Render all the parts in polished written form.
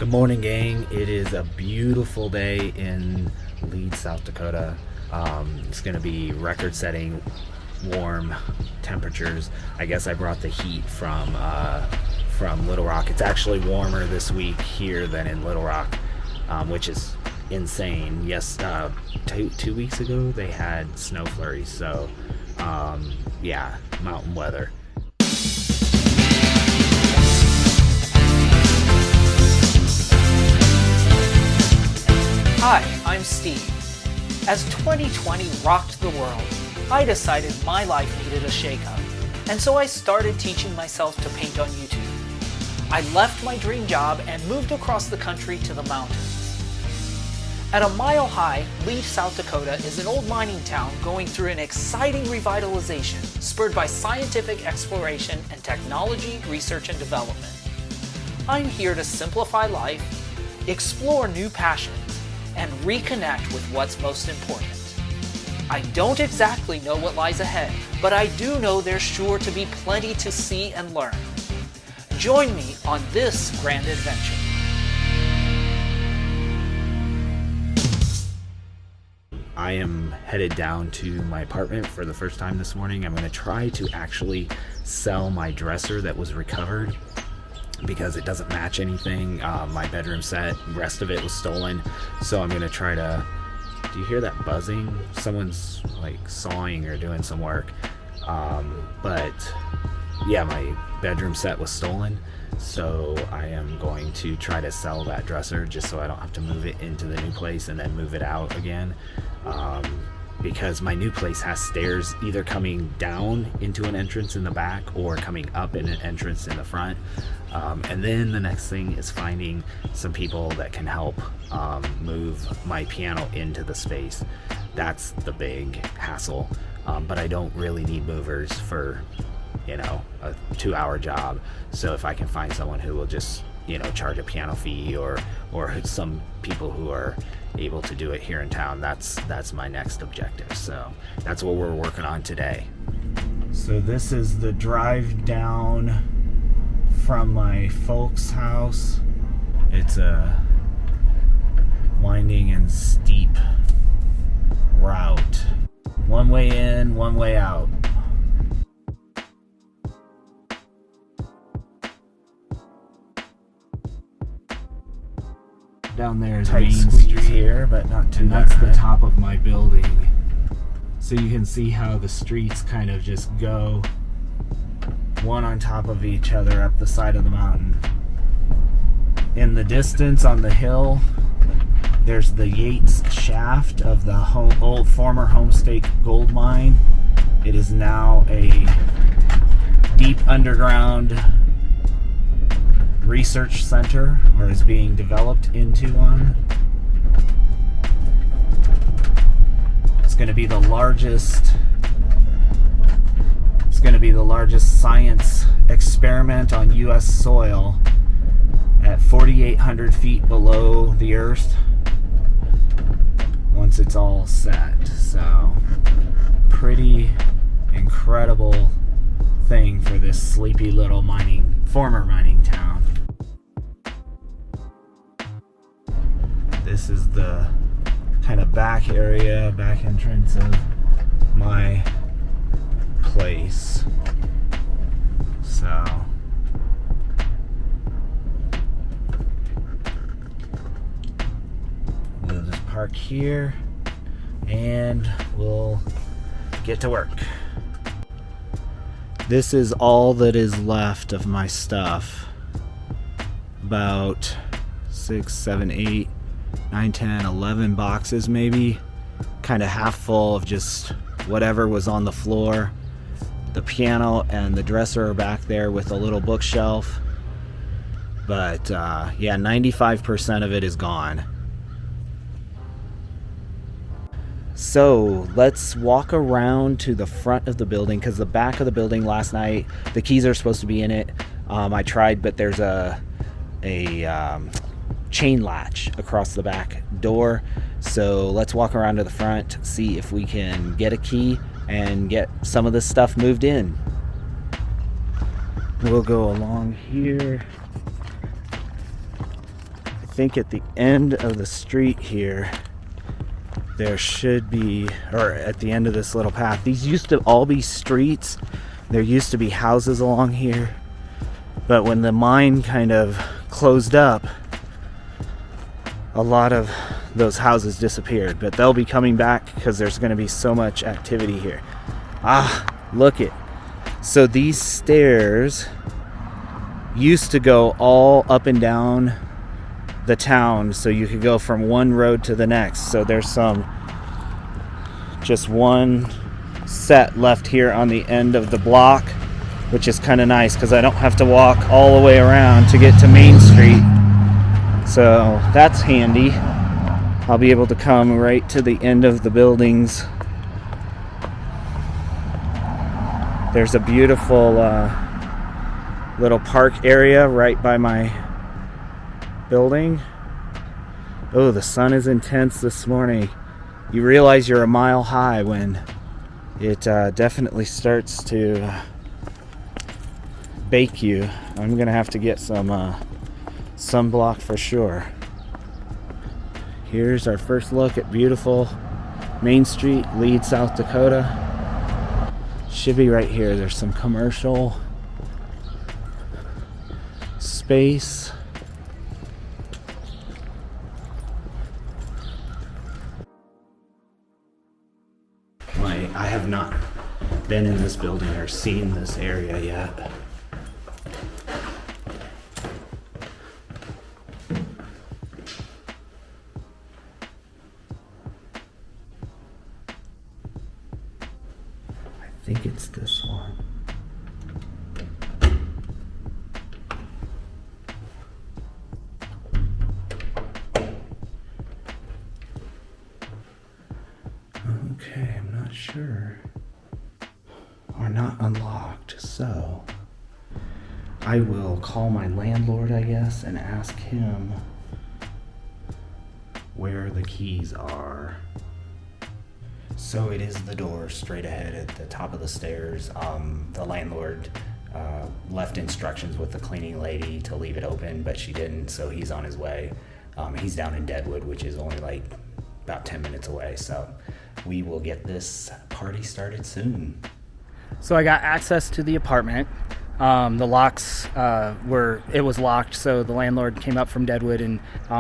Good morning, gang. It is a beautiful day in Leeds, South Dakota. It's going to be record-setting warm temperatures. I guess I brought the heat from Little Rock. It's actually warmer this week here than in Little Rock, which is insane. Yes, 2 weeks ago they had snow flurries, so yeah, mountain weather. Hi, I'm Steve. As 2020 rocked the world, I decided my life needed a shakeup, and so I started teaching myself to paint on YouTube. I left my dream job and moved across the country to the mountains. At a mile high, Leeds, South Dakota is an old mining town going through an exciting revitalization spurred by scientific exploration and technology, research, and development. I'm here to simplify life, explore new passions, and reconnect with what's most important. I don't exactly know what lies ahead, but I do know there's sure to be plenty to see and learn. Join me on this grand adventure. I am headed down to my apartment for the first time this morning. I'm going to try to actually sell my dresser that was recovered because it doesn't match anything. My bedroom set, rest of it was stolen. So I'm going to try to... Do you hear that buzzing? Someone's like sawing or doing some work. But yeah, my bedroom set was stolen. So I am going to try to sell that dresser just so I don't have to move it into the new place and then move it out again. Because my new place has stairs either coming down into an entrance in the back or coming up in an entrance in the front. And then the next thing is finding some people that can help move my piano into the space. That's the big hassle. But I don't really need movers for, a 2-hour job. So if I can find someone who will just, charge a piano fee or some people who are able to do it here in town, that's my next objective. So that's what we're working on today. So this is the drive down from my folks' house. It's a winding and steep route. One way in, one way out. Down there is Main Street here, but not too bad. That's the top of my building. So you can see how the streets kind of just go one on top of each other up the side of the mountain. In the distance on the hill, there's the Yates shaft of the old former Homestake gold mine. It is now a deep underground research center, or is being developed into one. It's going to be the largest science experiment on US soil at 4,800 feet below the earth once it's all set. So pretty incredible thing for this sleepy little former mining town. This is the kind of back entrance of my place. So we'll just park here and we'll get to work. This is all that is left of my stuff. About 6, 7, 8, 9, 10, 11 boxes maybe. Kind of half full of just whatever was on the floor. The piano and the dresser are back there with a little bookshelf. But yeah, 95% of it is gone. So let's walk around to the front of the building, because the back of the building last night, the keys are supposed to be in it. I tried, but there's a chain latch across the back door. So let's walk around to the front, see if we can get a key and get some of this stuff moved in. We'll go along here. think at the end of the street here, there should be, or at the end of this little path, these used to all be streets. There used to be houses along here. But when the mine kind of closed up, a lot of those houses disappeared. But they'll be coming back because there's going to be so much activity here. Look it. So these stairs used to go all up and down the town, so you could go from one road to the next. So there's just one set left here on the end of the block, which is kind of nice because I don't have to walk all the way around to get to Main Street. So that's handy. I'll be able to come right to the end of the buildings. There's a beautiful little park area right by my building. Oh, the sun is intense this morning. You realize you're a mile high when it definitely starts to bake you. I'm gonna have to get some sunblock for sure. Here's our first look at beautiful Main Street, Lead, South Dakota. Should be right here. There's some commercial space. I have not been in this building or seen this area yet. I think it's this one. Okay, I'm not sure. Or not unlocked, so I will call my landlord, I guess, and ask him where the keys are. So it is the door straight ahead at the top of the stairs. The landlord left instructions with the cleaning lady to leave it open, but she didn't, so he's on his way. He's down in Deadwood, which is only like about 10 minutes away, so we will get this party started soon. So I got access to the apartment. The locks it was locked, so the landlord came up from Deadwood, and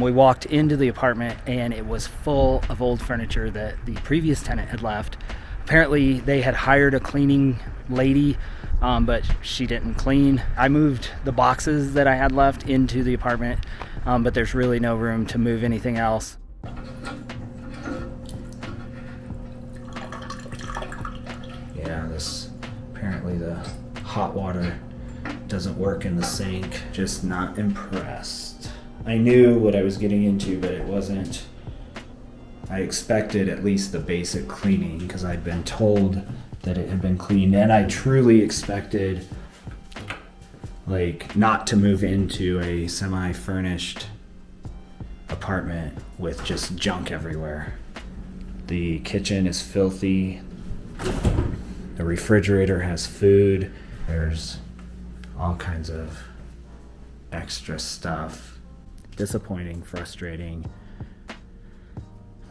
we walked into the apartment, and it was full of old furniture that the previous tenant had left. Apparently they had hired a cleaning lady, but she didn't clean. I moved the boxes that I had left into the apartment, but there's really no room to move anything else. Yeah, apparently the hot water doesn't work in the sink. Just not impressed. I knew what I was getting into, but it wasn't. I expected at least the basic cleaning because I'd been told that it had been cleaned, and I truly expected not to move into a semi-furnished apartment with just junk everywhere. The kitchen is filthy. The refrigerator has food. There's all kinds of extra stuff. Disappointing, frustrating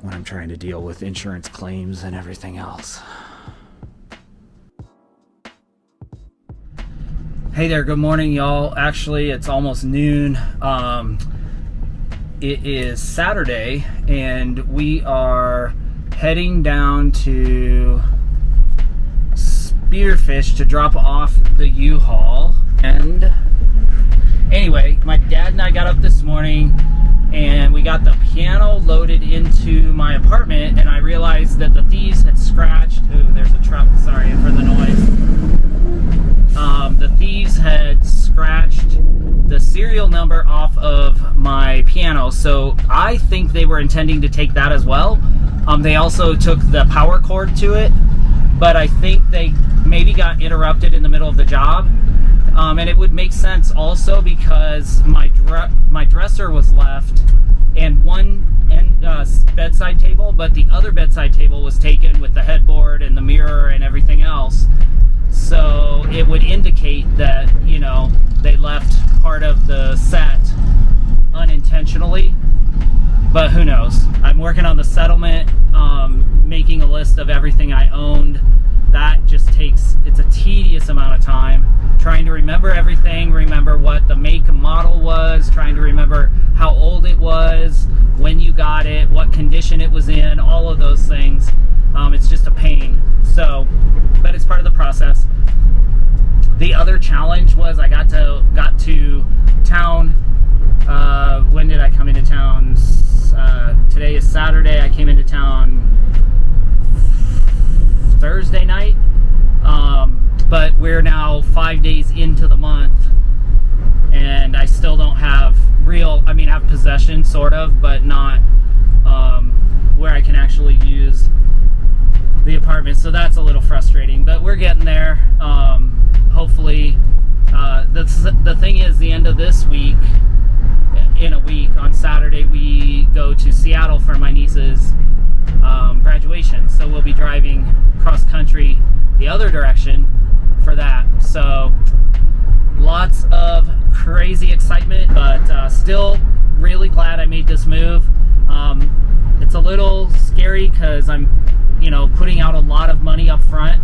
when I'm trying to deal with insurance claims and everything else. Hey there, good morning, y'all. Actually, it's almost noon. It is Saturday, and we are heading down to Spearfish to drop off the U-Haul. And anyway, my dad and I got up this morning, and we got the piano loaded into my apartment, and I realized that the thieves had scratched. Ooh, there's a truck. Sorry for the noise. The thieves had scratched the serial number off of my piano, so I think they were intending to take that as well. They also took the power cord to it, but I think they maybe got interrupted in the middle of the job. And it would make sense also because my dresser was left and one bedside table, but the other bedside table was taken with the headboard and the mirror and everything else. So it would indicate that, they left part of the set unintentionally. but who knows? I'm working on the settlement, making a list of everything I owned. That just takes, it's a tedious amount of time. Trying to remember everything, remember what the make and model was, trying to remember how old it was, when you got it, what condition it was in, all of those things. It's just a pain. So, but it's part of the process. The other challenge was I got to town. When did I come into town? Today is Saturday. I came into town Thursday night. But we're now 5 days into the month, and I still don't have I have possession, sort of, but not where I can actually use the apartment. So that's a little frustrating, but we're getting there. Hopefully, the thing is, the end of this week, in a week, on Saturday, we go to Seattle for my niece's graduation. So we'll be driving cross country the other direction for that. So lots of crazy excitement, but still really glad I made this move. It's a little scary because I'm, putting out a lot of money up front.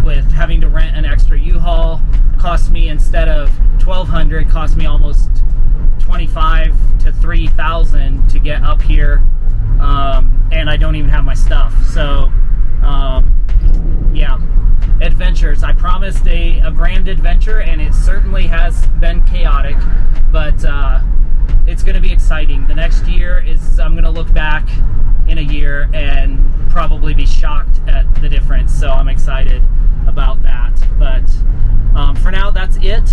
With having to rent an extra U-Haul, cost me, instead of $1,200, cost me almost $2,500 to $3,000 to get up here, and I don't even have my stuff. So yeah, adventures. I promised a grand adventure, and it certainly has been chaotic, but it's going to be exciting. The next year is, I'm going to look back in a year and probably be shocked at the difference. So I'm excited about that. But for now, that's it.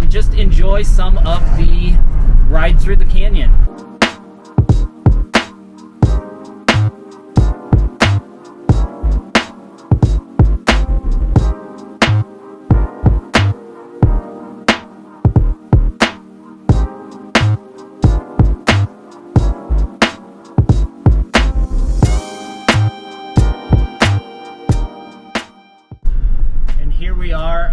Just enjoy some of the ride through the canyon.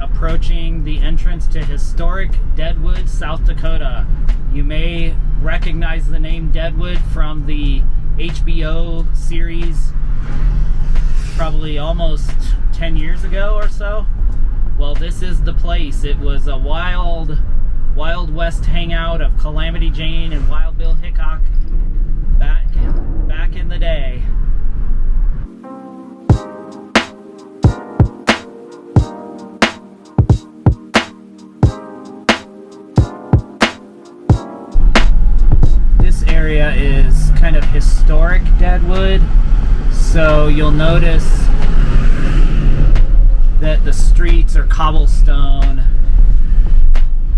Approaching the entrance to historic Deadwood, South Dakota. You may recognize the name Deadwood from the HBO series, probably almost 10 years ago or so. Well, this is the place. It was a wild west hangout of Calamity Jane and Wild Bill Hickok back in the day. Area is kind of historic Deadwood, so you'll notice that the streets are cobblestone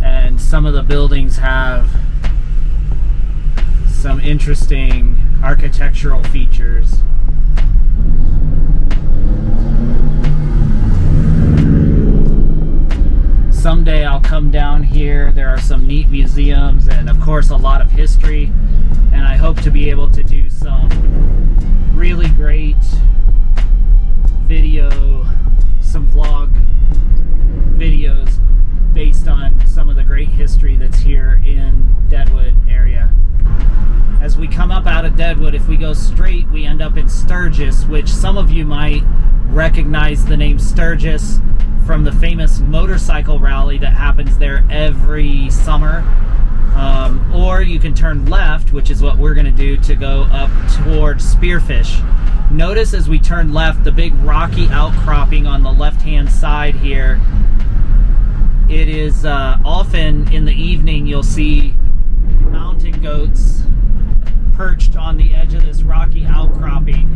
and some of the buildings have some interesting architectural features. Someday I'll come down here. There are some neat museums and, of course, a lot of history. And I hope to be able to do some really great some vlog videos based on some of the great history that's here in Deadwood area. As we come up out of Deadwood, if we go straight, we end up in Sturgis, which some of you might recognize the name Sturgis from the famous motorcycle rally that happens there every summer. Or you can turn left, which is what we're going to do, to go up towards Spearfish. Notice as we turn left, the big rocky outcropping on the left-hand side here. It is often in the evening you'll see mountain goats perched on the edge of this rocky outcropping.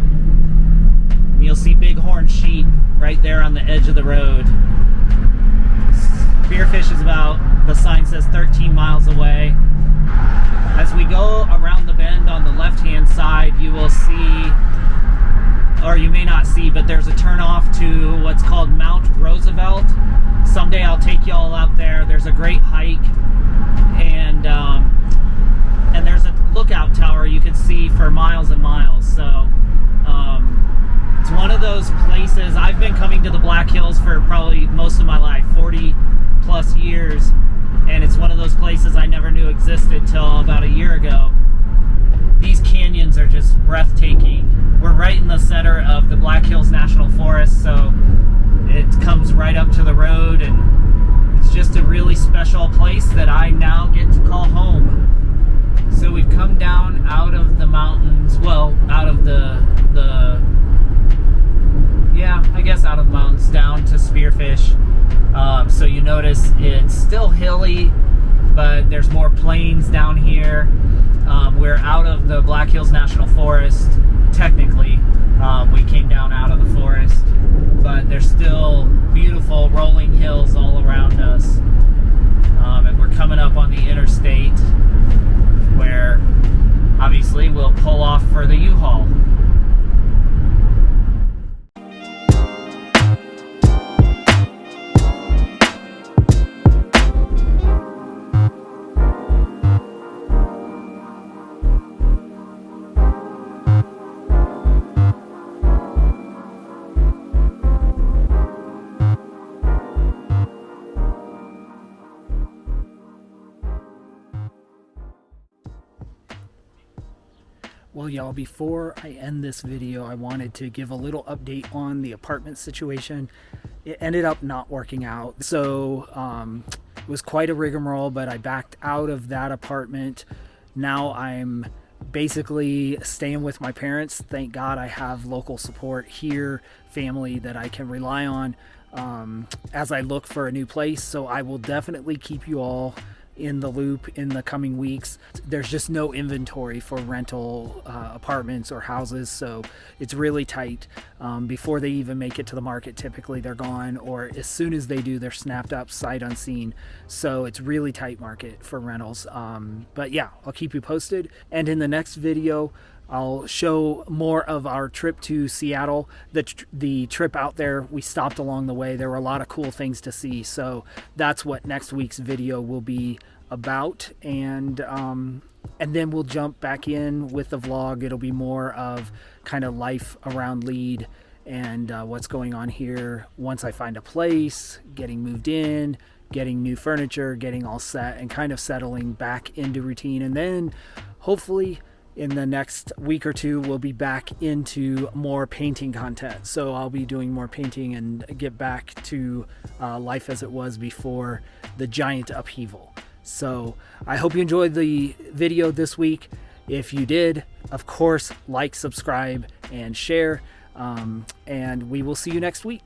You'll see bighorn sheep right there on the edge of the road. Spearfish is about, the sign says 13 miles away. As we go around the bend on the left-hand side, you will see, or you may not see, but there's a turnoff to what's called Mount Roosevelt. Someday I'll take you all up there. There's a great hike, and there's a lookout tower you can see for miles and miles. So it's one of those places. I've been coming to the Black Hills for probably most of my life, 40 plus years, and it's one of those places I never knew existed till about a year ago. breathtaking. We're right in the center of the Black Hills National Forest, so it comes right up to the road, and it's just a really special place that I now get to call home. So we've come down out of the mountains, well, out of out of the mountains down to Spearfish. So you notice it's still hilly, but there's more plains down here. We're out of the Black Hills National Forest, technically. We came down out of the forest, but there's still beautiful rolling hills all around us. And we're coming up on the interstate where obviously we'll pull off for the U-Haul. Well, y'all, before I end this video, I wanted to give a little update on the apartment situation. It ended up not working out, so it was quite a rigmarole, but I backed out of that apartment. Now I'm basically staying with my parents. Thank God I have local support here, family that I can rely on as I look for a new place. So I will definitely keep you all in the loop in the coming weeks. There's just no inventory for rental apartments or houses, so it's really tight. Before they even make it to the market, typically they're gone, or as soon as they do, they're snapped up sight unseen. So it's really tight market for rentals. But yeah, I'll keep you posted, and in the next video I'll show more of our trip to Seattle. The trip out there, we stopped along the way. There were a lot of cool things to see. So that's what next week's video will be about. And then we'll jump back in with the vlog. It'll be more of kind of life around Lead and what's going on here once I find a place, getting moved in, getting new furniture, getting all set, and kind of settling back into routine. And then hopefully in the next week or two, we'll be back into more painting content. So I'll be doing more painting and get back to life as it was before the giant upheaval. So I hope you enjoyed the video this week. If you did, of course, like, subscribe, and share. And we will see you next week.